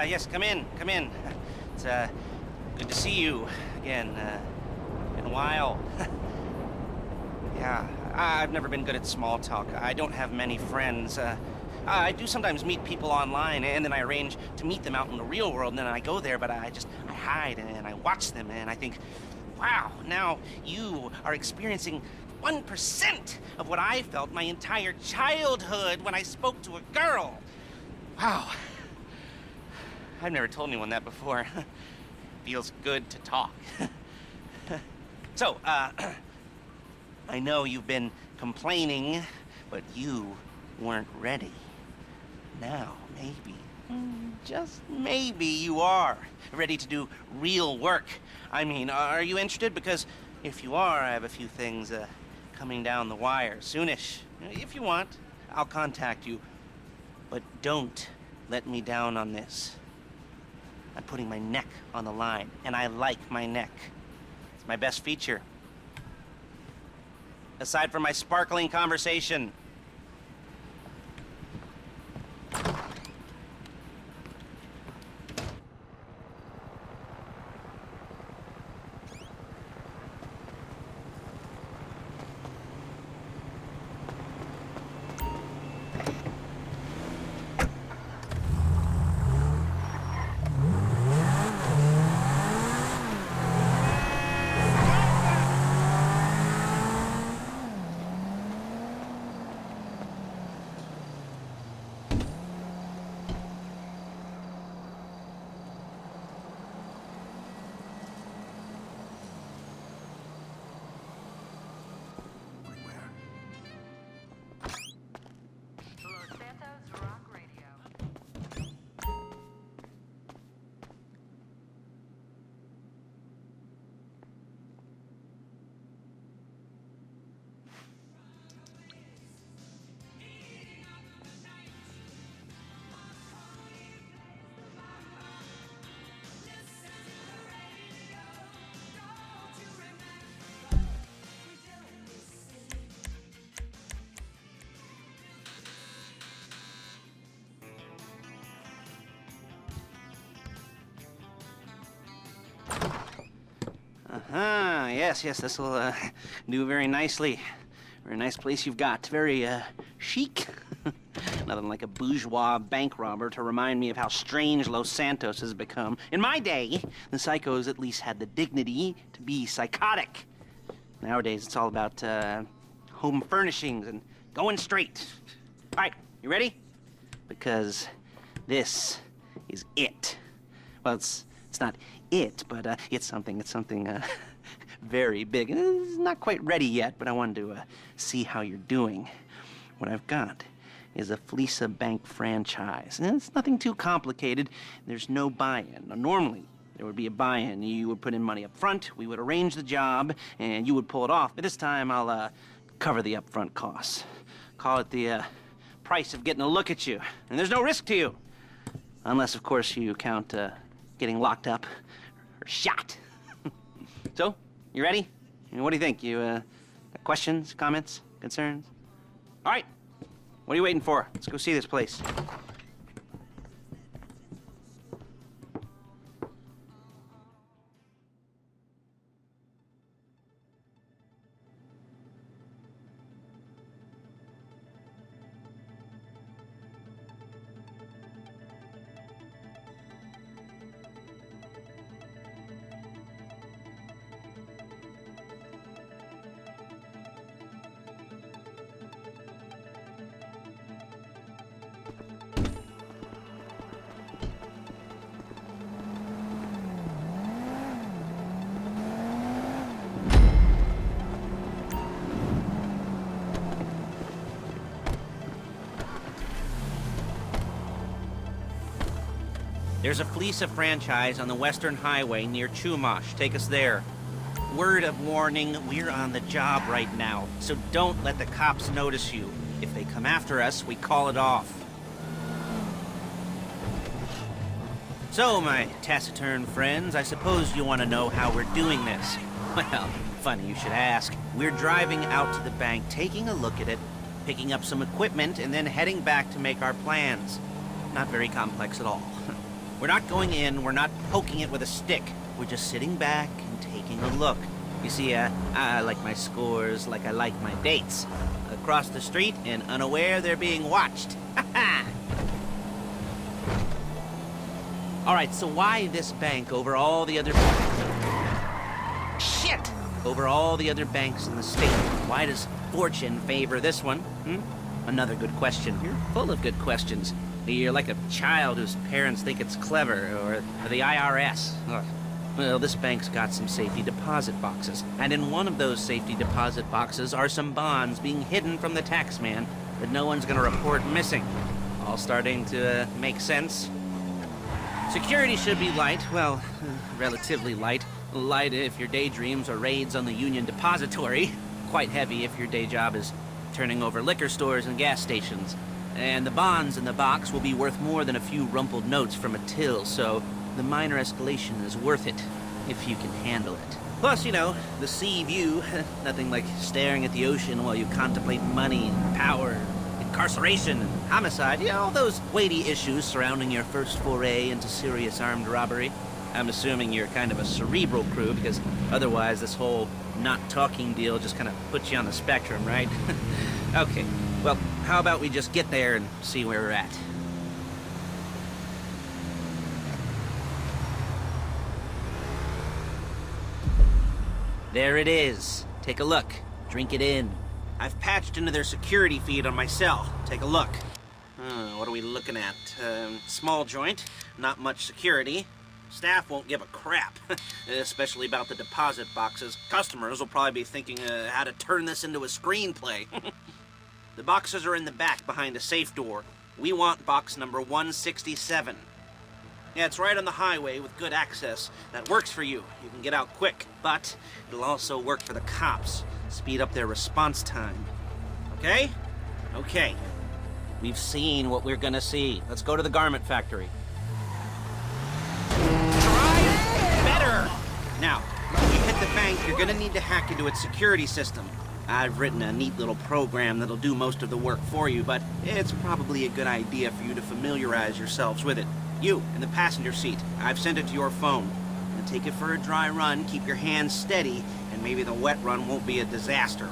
Yes, come in, come in. It's, good to see you again, in a while. Yeah, I've never been good at small talk. I don't have many friends. I do sometimes meet people online, and then I arrange to meet them out in the real world, and then I go there, but I hide, and I watch them, and I think, wow, now you are experiencing 1% of what I felt my entire childhood when I spoke to a girl. Wow. I've never told anyone that before. Feels good to talk. So, I know you've been complaining, but you weren't ready. Now, maybe, just maybe you are ready to do real work. I mean, are you interested? Because if you are, I have a few things coming down the wire soonish. If you want, I'll contact you. But don't let me down on this. I'm putting my neck on the line, and I like my neck. It's my best feature. Aside from my sparkling conversation. Yes, this will do very nicely. Very nice place you've got. Very chic. Nothing like a bourgeois bank robber to remind me of how strange Los Santos has become. In my day, the psychos at least had the dignity to be psychotic. Nowadays, it's all about home furnishings and going straight. All right, you ready? Because this is it. Well, it's not it, but it's something very big. It's not quite ready yet, but I wanted to see how you're doing. What I've got is a Fleeca bank franchise. And it's nothing too complicated. There's no buy-in. Now, normally, there would be a buy-in. You would put in money up front, we would arrange the job, and you would pull it off. But this time, I'll cover the upfront costs. Call it the price of getting a look at you. And there's no risk to you. Unless, of course, you count getting locked up or shot. So, you ready? What do you think? You got questions, comments, concerns? All right. What are you waiting for? Let's go see this place. There's a Fleeca franchise on the Western Highway near Chumash. Take us there. Word of warning, we're on the job right now, so don't let the cops notice you. If they come after us, we call it off. So, my taciturn friends, I suppose you want to know how we're doing this. Well, funny you should ask. We're driving out to the bank, taking a look at it, picking up some equipment, and then heading back to make our plans. Not very complex at all. We're not going in, we're not poking it with a stick. We're just sitting back and taking a look. You see, I like my scores like I like my dates. Across the street and unaware they're being watched. Alright, so why this bank over all the other... Shit! Over all the other banks in the state? Why does fortune favor this one? Another good question. You're full of good questions. You're like a child whose parents think it's clever, or the IRS. Ugh. Well, this bank's got some safety deposit boxes, and in one of those safety deposit boxes are some bonds being hidden from the taxman that no one's gonna report missing. All starting to make sense. Security should be light, well, relatively light. Light if your daydreams are raids on the Union Depository. Quite heavy if your day job is turning over liquor stores and gas stations. And the bonds in the box will be worth more than a few rumpled notes from a till, so the minor escalation is worth it, if you can handle it. Plus, you know, the sea view, nothing like staring at the ocean while you contemplate money and power, incarceration and homicide, you know, all those weighty issues surrounding your first foray into serious armed robbery. I'm assuming you're kind of a cerebral crew, because otherwise this whole not talking deal just kind of puts you on the spectrum, right? Okay, well, how about we just get there and see where we're at? There it is. Take a look. Drink it in. I've patched into their security feed on my cell. Take a look. What are we looking at? Small joint, not much security. Staff won't give a crap, especially about the deposit boxes. Customers will probably be thinking how to turn this into a screenplay. The boxes are in the back behind a safe door. We want box number 167. Yeah, it's right on the highway with good access. That works for you. You can get out quick, but it'll also work for the cops. Speed up their response time. Okay? Okay. We've seen what we're gonna see. Let's go to the garment factory. Try better! Now, when you hit the bank, you're gonna need to hack into its security system. I've written a neat little program that'll do most of the work for you, but it's probably a good idea for you to familiarize yourselves with it. You, in the passenger seat, I've sent it to your phone. Now take it for a dry run, keep your hands steady, and maybe the wet run won't be a disaster.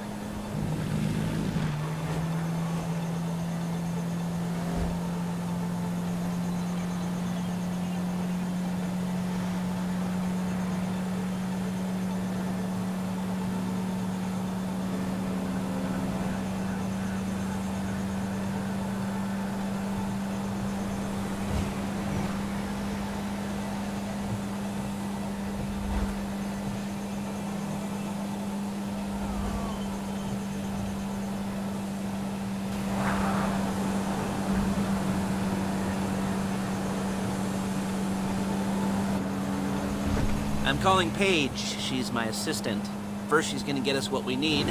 I'm calling Paige. She's my assistant. First she's gonna get us what we need,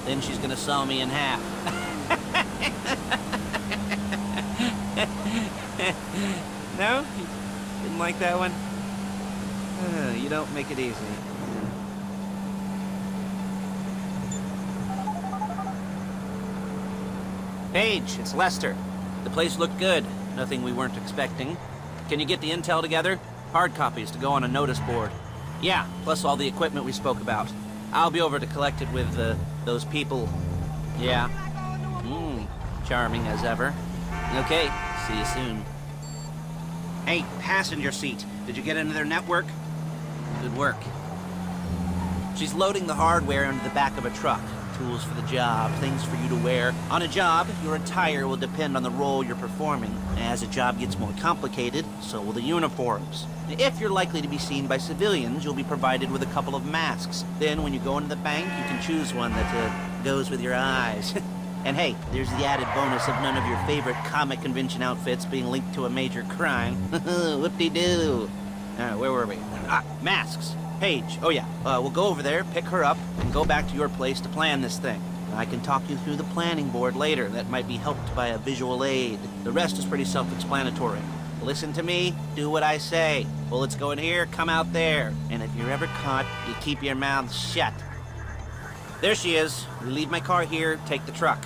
then she's gonna saw me in half. No? You didn't like that one? You don't make it easy. Paige, it's Lester. The place looked good. Nothing we weren't expecting. Can you get the intel together? Hard copies to go on a notice board. Yeah, plus all the equipment we spoke about. I'll be over to collect it with, those people. Yeah. Charming as ever. Okay, see you soon. Hey, passenger seat. Did you get into their network? Good work. She's loading the hardware into the back of a truck. Tools for the job, things for you to wear. On a job, your attire will depend on the role you're performing. As a job gets more complicated, so will the uniforms. If you're likely to be seen by civilians, you'll be provided with a couple of masks. Then when you go into the bank, you can choose one that goes with your eyes. And hey, there's the added bonus of none of your favorite comic convention outfits being linked to a major crime. Whoop-de-doo. Where were we? Masks. Paige. Oh yeah, we'll go over there, pick her up, and go back to your place to plan this thing. I can talk you through the planning board later. That might be helped by a visual aid. The rest is pretty self-explanatory. Listen to me, do what I say. Bullets go in here, come out there. And if you're ever caught, you keep your mouth shut. There she is. We leave my car here, take the truck.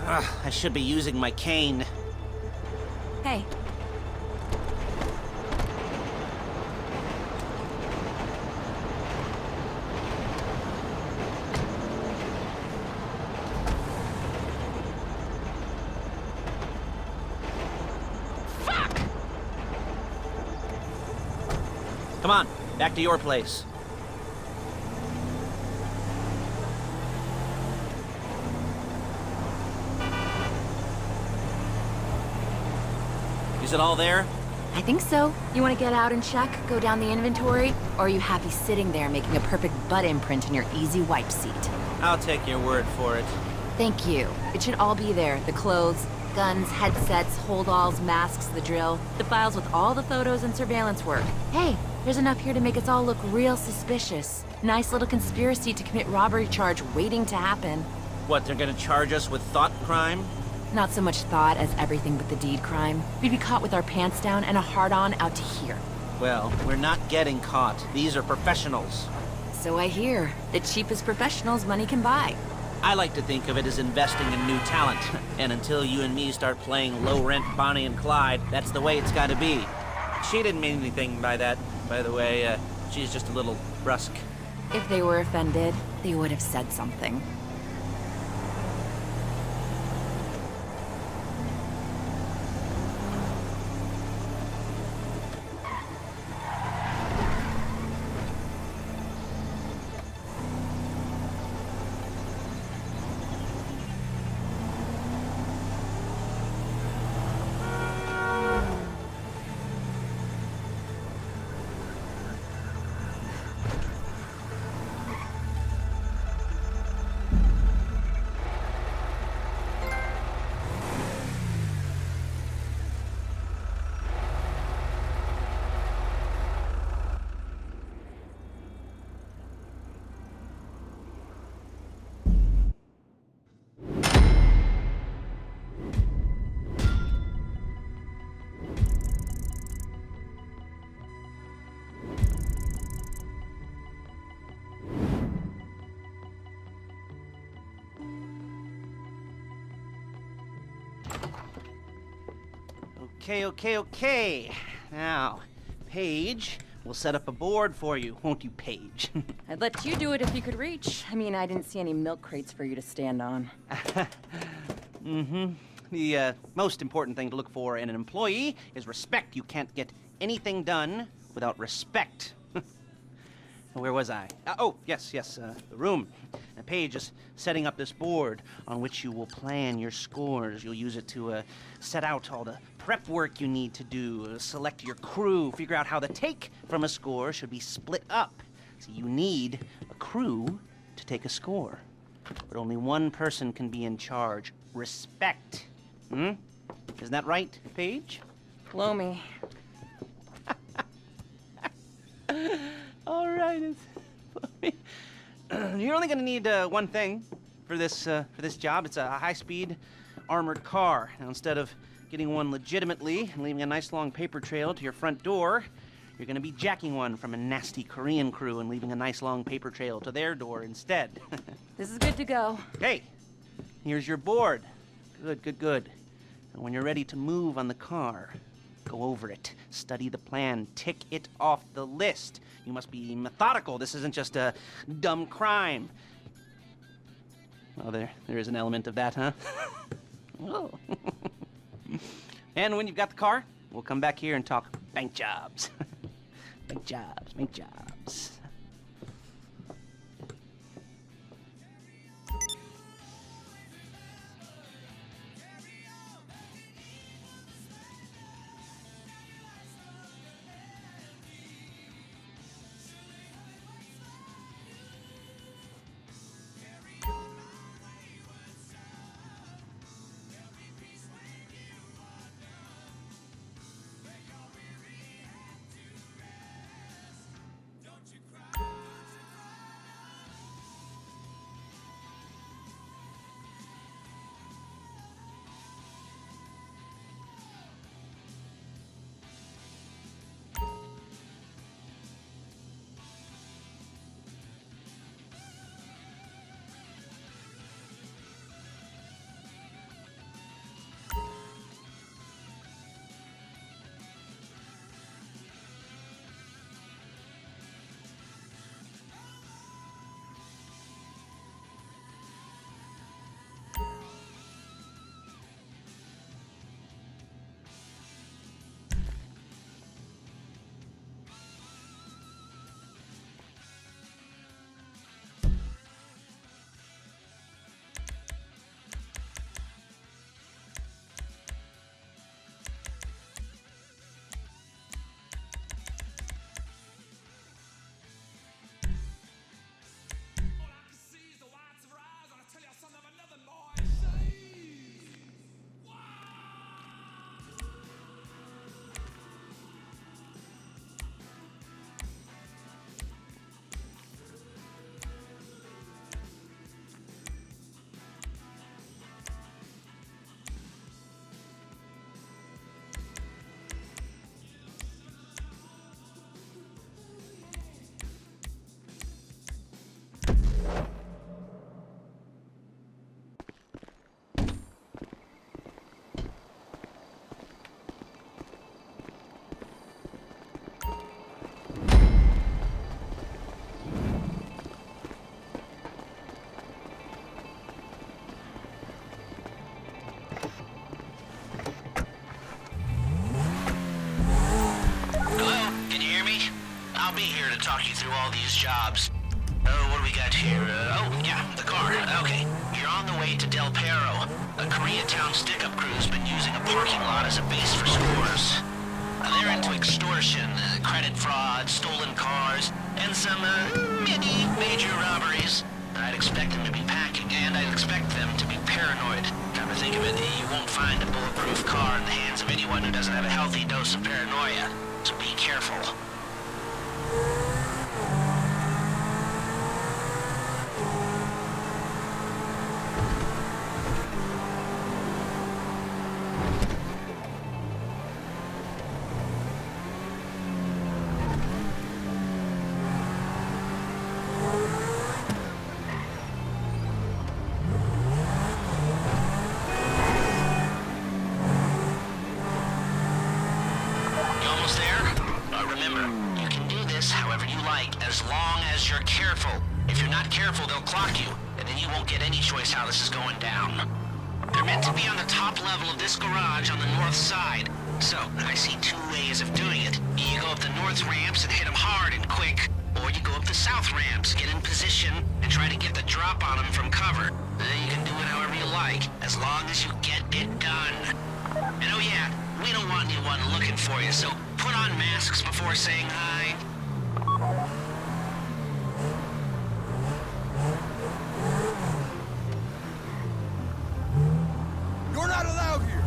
I should be using my cane. Hey. Fuck! Come on, back to your place. Is it all there? I think so. You want to get out and check, go down the inventory? Or are you happy sitting there making a perfect butt imprint in your easy wipe seat? I'll take your word for it. Thank you. It should all be there. The clothes, guns, headsets, holdalls, masks, the drill. The files with all the photos and surveillance work. Hey, there's enough here to make us all look real suspicious. Nice little conspiracy to commit robbery charge waiting to happen. What, they're gonna charge us with thought crime? Not so much thought as everything but the deed crime. We'd be caught with our pants down and a hard-on out to here. Well, we're not getting caught. These are professionals. So I hear. The cheapest professionals money can buy. I like to think of it as investing in new talent. And until you and me start playing low-rent Bonnie and Clyde, that's the way it's gotta be. She didn't mean anything by that, by the way. She's just a little brusque. If they were offended, they would have said something. Okay. Now, Paige, we'll set up a board for you, won't you, Paige? I'd let you do it if you could reach. I mean, I didn't see any milk crates for you to stand on. The most important thing to look for in an employee is respect. You can't get anything done without respect. Where was I? Yes, the room. Paige is setting up this board on which you will plan your scores. You'll use it to set out all the prep work you need to do, select your crew, figure out how the take from a score should be split up. So you need a crew to take a score. But only one person can be in charge. Respect. Isn't that right, Paige? Blow me. All right. You're only going to need one thing for this job. It's a high-speed armored car. Now, instead of getting one legitimately and leaving a nice long paper trail to your front door, you're going to be jacking one from a nasty Korean crew and leaving a nice long paper trail to their door instead. This is good to go. Okay, here's your board. Good. And when you're ready to move on the car, go over it, study the plan, tick it off the list. You must be methodical. This isn't just a dumb crime. Well, there is an element of that, huh? Oh. And when you've got the car, we'll come back here and talk bank jobs. Bank jobs. I'll be here to talk you through all these jobs. Oh, what do we got here? The car. Okay. You're on the way to Del Perro. A Koreatown stick-up crew's been using a parking lot as a base for scores. They're into extortion, credit fraud, stolen cars, and some, major robberies. I'd expect them to be packing, and I'd expect them to be paranoid. Come to think of it, you won't find a bulletproof car in the hands of anyone who doesn't have a healthy dose of paranoia. So be careful. As long as you're careful. If you're not careful, they'll clock you, and then you won't get any choice how this is going down. They're meant to be on the top level of this garage on the north side. So, I see two ways of doing it. You go up the north ramps and hit them hard and quick, or you go up the south ramps, get in position, and try to get the drop on them from cover. You can do it however you like, as long as you get it done. And oh yeah, we don't want anyone looking for you, so put on masks before saying hi. You're not allowed here!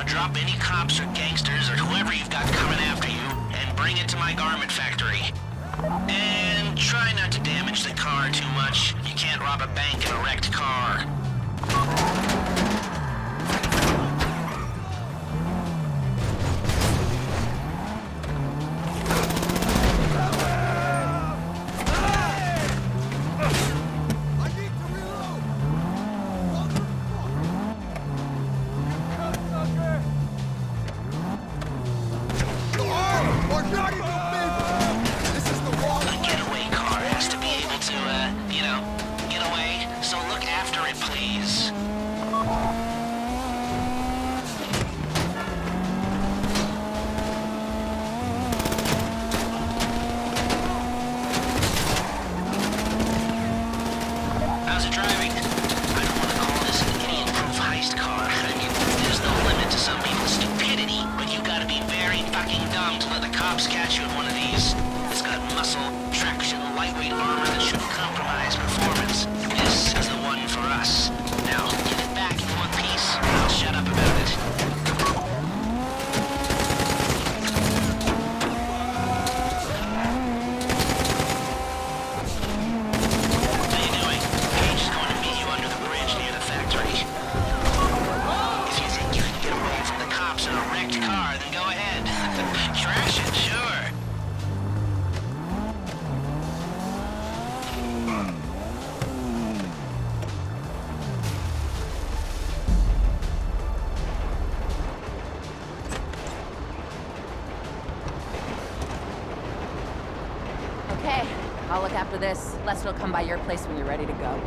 Drop any cops or gangsters or whoever you've got coming after you and bring it to my garment factory. And try not to damage the car too much. You can't rob a bank in a wrecked car. Catch you in one of these. It's got muscle, traction, lightweight armor that shouldn't compromise performance. This is the one for us. Now, get it back in one piece, and I'll shut up about it. How you doing? Paige is going to meet you under the bridge near the factory. If you think you can get away from the cops in a wrecked car, then go ahead. Trash it, sure. Okay, I'll look after this. Lester will come by your place when you're ready to go.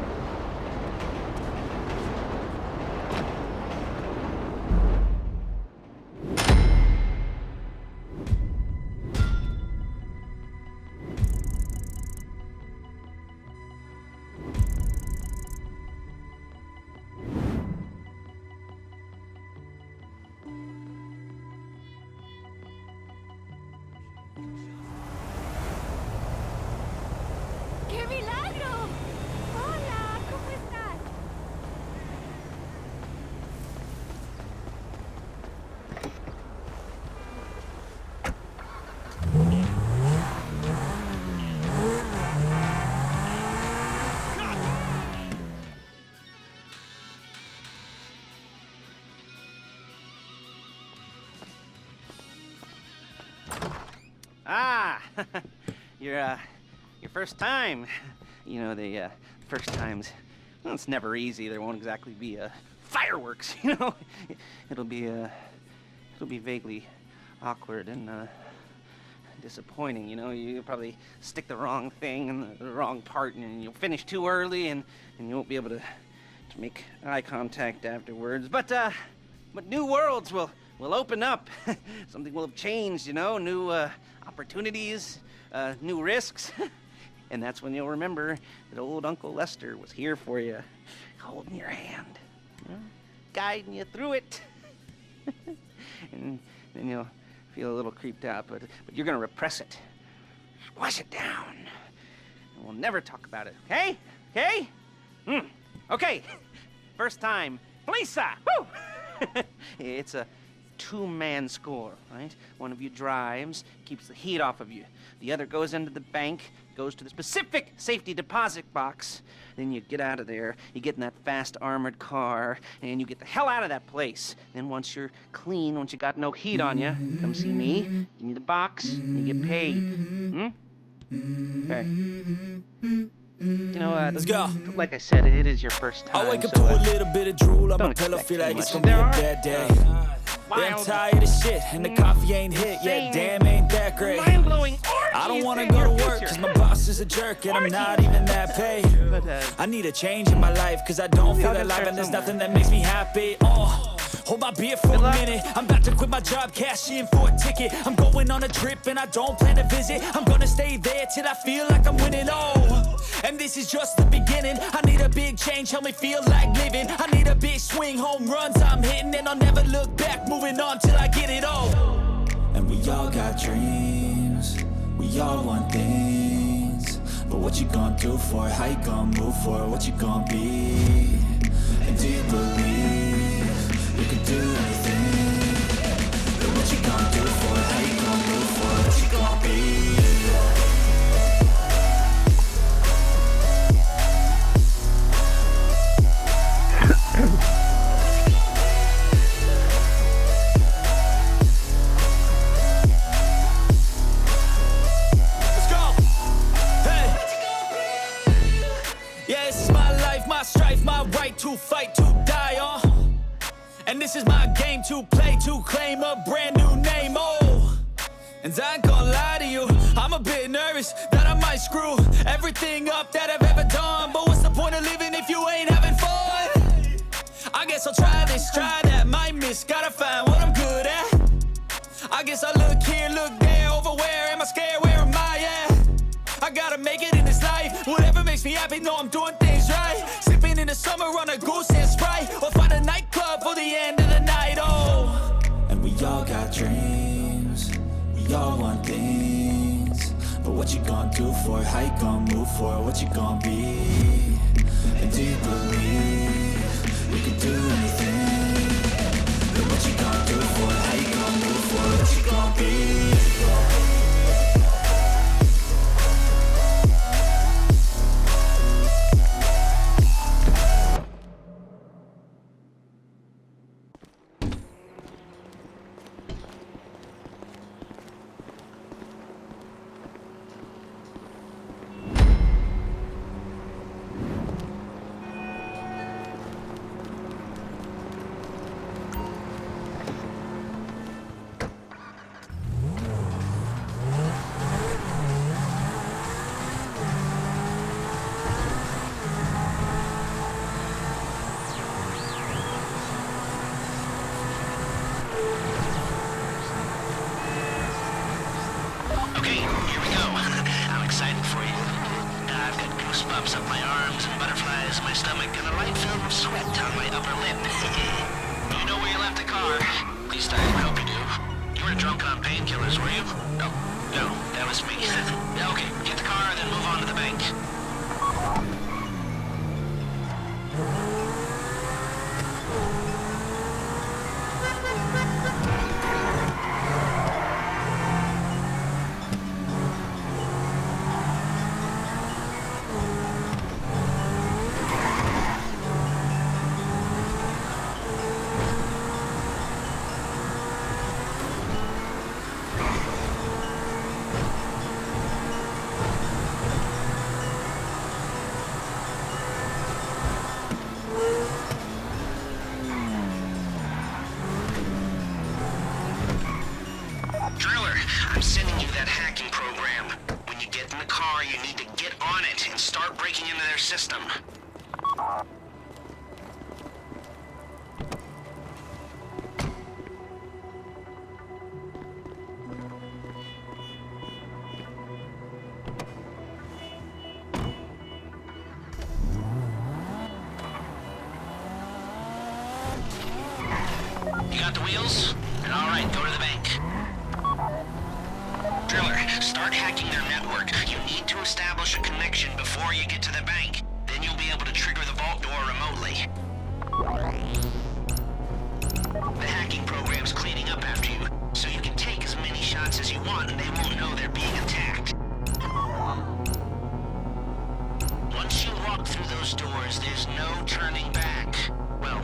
Ah, your first time. You know, the first times, well, it's never easy. There won't exactly be fireworks, you know. It'll be vaguely awkward and disappointing, you know. You'll probably stick the wrong thing in the wrong part, and you'll finish too early, and you won't be able to make eye contact afterwards. But new worlds will open up. Something will have changed, you know. New opportunities, new risks. And that's when you'll remember that old Uncle Lester was here for you, holding your hand, you know, guiding you through it. And then you'll feel a little creeped out, but you're gonna repress it, squash it down, and we'll never talk about it. Okay? Okay? Okay. First time, Fleeca. Woo! It's a two-man score, right? One of you drives, keeps the heat off of you. The other goes into the bank, goes to the specific safety deposit box. Then you get out of there, you get in that fast armored car, and you get the hell out of that place. Then once you're clean, once you got no heat on you, come see me, give me the box, and you get paid. Okay. You know, let's go. Like I said, it is your first time. I wake up to a little bit of drool on my pillow, feel like it's gonna be a bad day. Yeah, I'm tired of shit, and the coffee ain't hit yet. Damn, ain't that great. I don't wanna go to work, cause my boss is a jerk, and I'm not even that paid. I need a change in my life, cause I don't feel alive, and there's nothing that makes me happy. Hold my beer for a minute. I'm about to quit my job, cash in for a ticket. I'm going on a trip and I don't plan to visit. I'm gonna stay there till I feel like I'm winning. And this is just the beginning. I need a big change, help me feel like living. I need a big swing, home runs I'm hitting, and I'll never look back, moving on till I get it all. And we all got dreams, we all want things. But what you gonna do for it? How you gonna move for it? What you gonna be? And do you believe you can do anything? But what you gonna do for it? How you gonna move for it? What you gonna be? Let's go! Hey! Yeah, this is my life, my strife, my right to fight, to die, And this is my game to play, to claim a brand new name, And I ain't gonna lie to you, I'm a bit nervous that I might screw everything up that I've ever done. But what's the point of living if you ain't having fun? I guess I'll try this, try that, might miss, gotta find what I'm good at. I guess I look here, look there, over where am I scared, where am I at? I gotta make it in this life, whatever makes me happy, know I'm doing things right. Sipping in the summer on a goose and Sprite, or find a nightclub for the end of the night, And we all got dreams, we all want things. But what you gonna do for it? How you gonna move for it? What you gonna be? And do you believe you can do anything? But what you gonna do for it? How you gonna move for it? What you gonna be? Bumps up my arms and butterflies in my stomach and a light film of sweat on my upper lip. You know where you left the car? At least I hope you do. You weren't drunk on painkillers, were you? No, that was me. Okay, get the car, then move on to the bank. on it and start breaking into their system. You got the wheels? And all right, go to the bank. Driller, start hacking their network. You need to establish a connection before you get to the bank. Then you'll be able to trigger the vault door remotely. The hacking program's cleaning up after you, so you can take as many shots as you want and they won't know they're being attacked. Once you walk through those doors, there's no turning back. Well,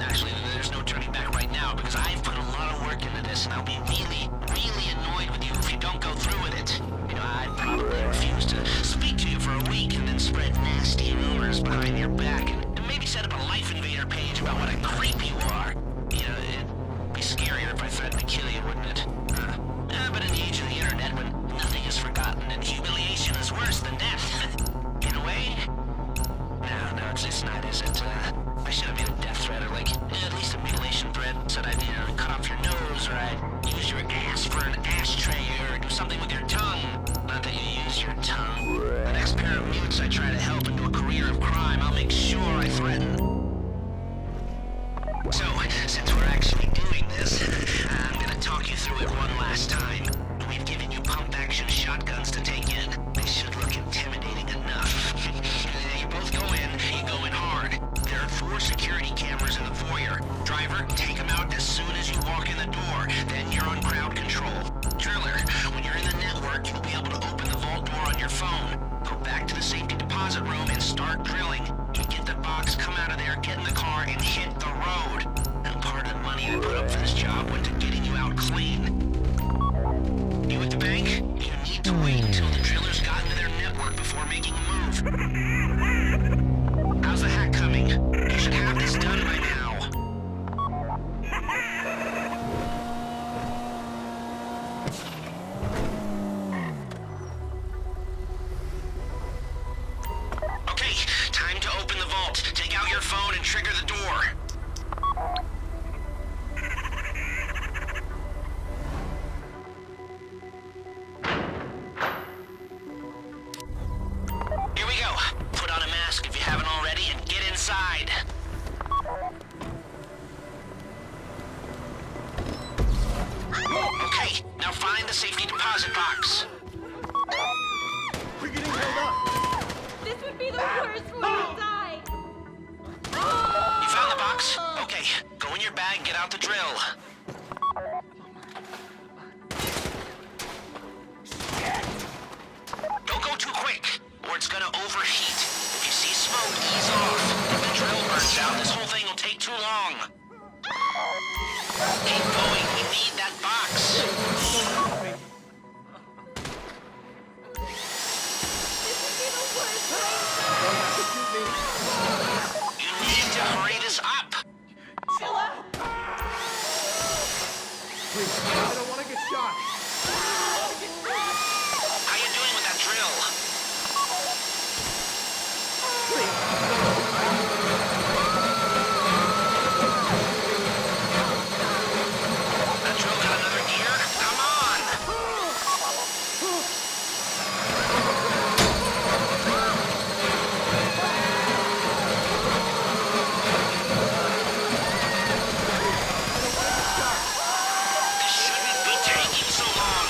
actually, there's no turning back right now because I've put a lot of work into this and I'll be really, really annoyed with you if you don't go through with it. You know, I'd probably refuse to speak to you for a week and then spread nasty rumors behind your back and maybe set up a Life Invader page about what a creep you are. You know, it'd be scarier if I threatened to kill you, wouldn't it? But in the age of the internet, when nothing is forgotten and humiliation is worse than death, in a way? No, it's not, is it? I should have made a death threat or like, at least a mutilation threat. Said I'd, cut off your nose or I'd use your ass for an ashtray or do something with your tongue. Not that you use your tongue. The next pair of mutes I try to help into a career of crime, I'll make sure I threaten. So, since we're actually doing this, I'm gonna talk you through it one last time. We've given you pump-action shotguns to take in. They should look intimidating enough. You both go in, you go in hard. There are 4 security cameras in the foyer. Driver, take them out as soon as you walk in the door. Then you're on crowd control. Driller, when you're in the network, you'll be able to open the vault door on your phone. Go back to the safety deposit room and start drilling. You get the box, come out of there, get in the car, and hit the road. And part of the money I put up for this job went to getting you out clean. You at the bank? You need to wait until the driller's gotten to their network before making a move. How's the hack coming? You should have this done by now. Okay, time to open the vault. Take out your phone and trigger the door. Here we go. Put on a mask if you haven't already and get inside. Okay, now find the safety deposit box. We're getting held up. This would be the worst way to die! You found the box? Okay, go in your bag, get out the drill. Don't go too quick, or it's gonna overheat. If you see smoke, ease off. If the drill burns out, this whole thing will take too long. Keep going, we need that box. You need to hurry this up. Chill out! Please, I don't want to get shot. How you doing with that drill? That drill got another gear? Come on! This shouldn't be taking so long.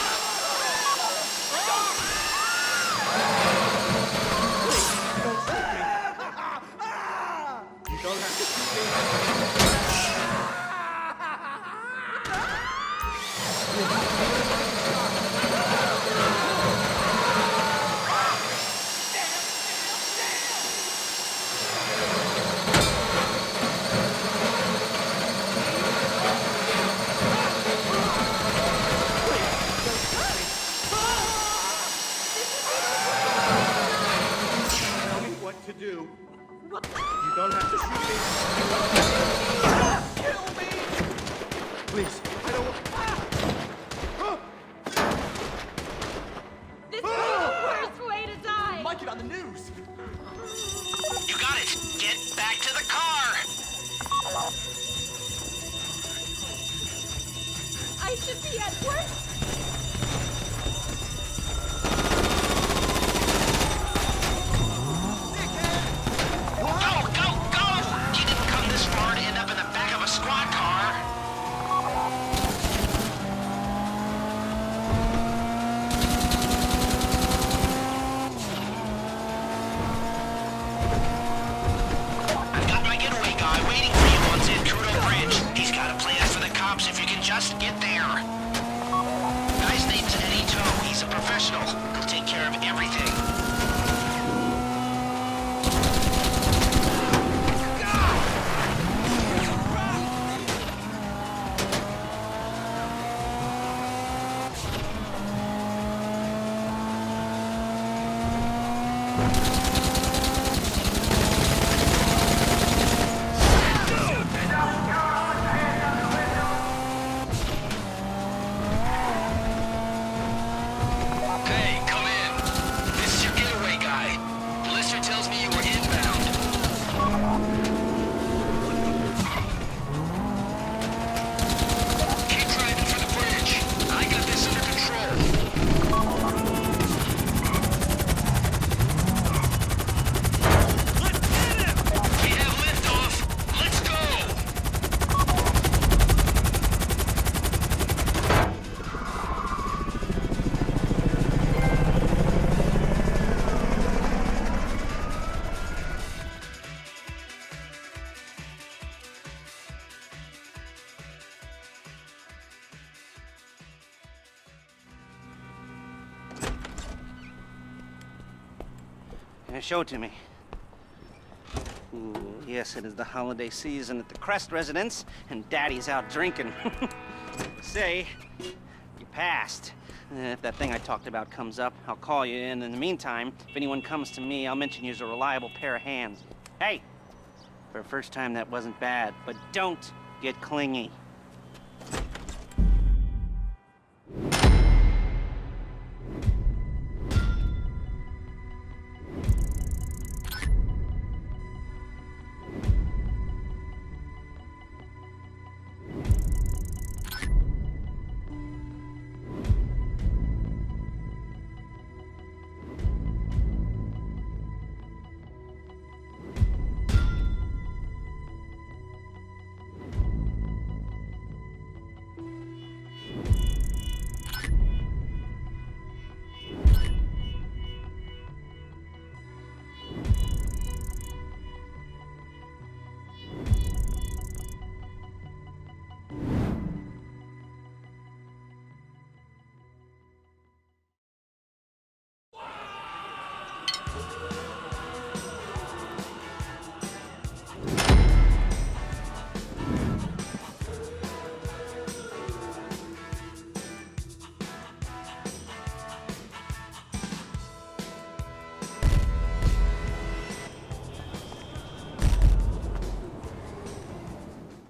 You don't have to shoot me. Tell me what to do. You don't have to shoot me. Kill me! Please, I don't want... This is the worst way to die! Mike, on the news. You got it. Get back to the car. I should be at work. Go, go, go! You didn't come this far to end up in the back of a squad car. I've got my getaway guy waiting for you on Zancudo Bridge. He's got a plan for the cops if you can just get there. Guy's name's Eddie Toe. He's a professional. He'll take care of everything. Hey, come in. This is your getaway guy. The lister tells me you were inbound. Keep driving for the bridge. I got this under control. Let's get him! We have liftoff. Let's go! Show it to me. Ooh, yes, it is the holiday season at the Crest residence, and Daddy's out drinking. Say, you passed. If that thing I talked about comes up, I'll call you, and in the meantime, if anyone comes to me, I'll mention you as a reliable pair of hands. Hey, for a first time, that wasn't bad, but don't get clingy.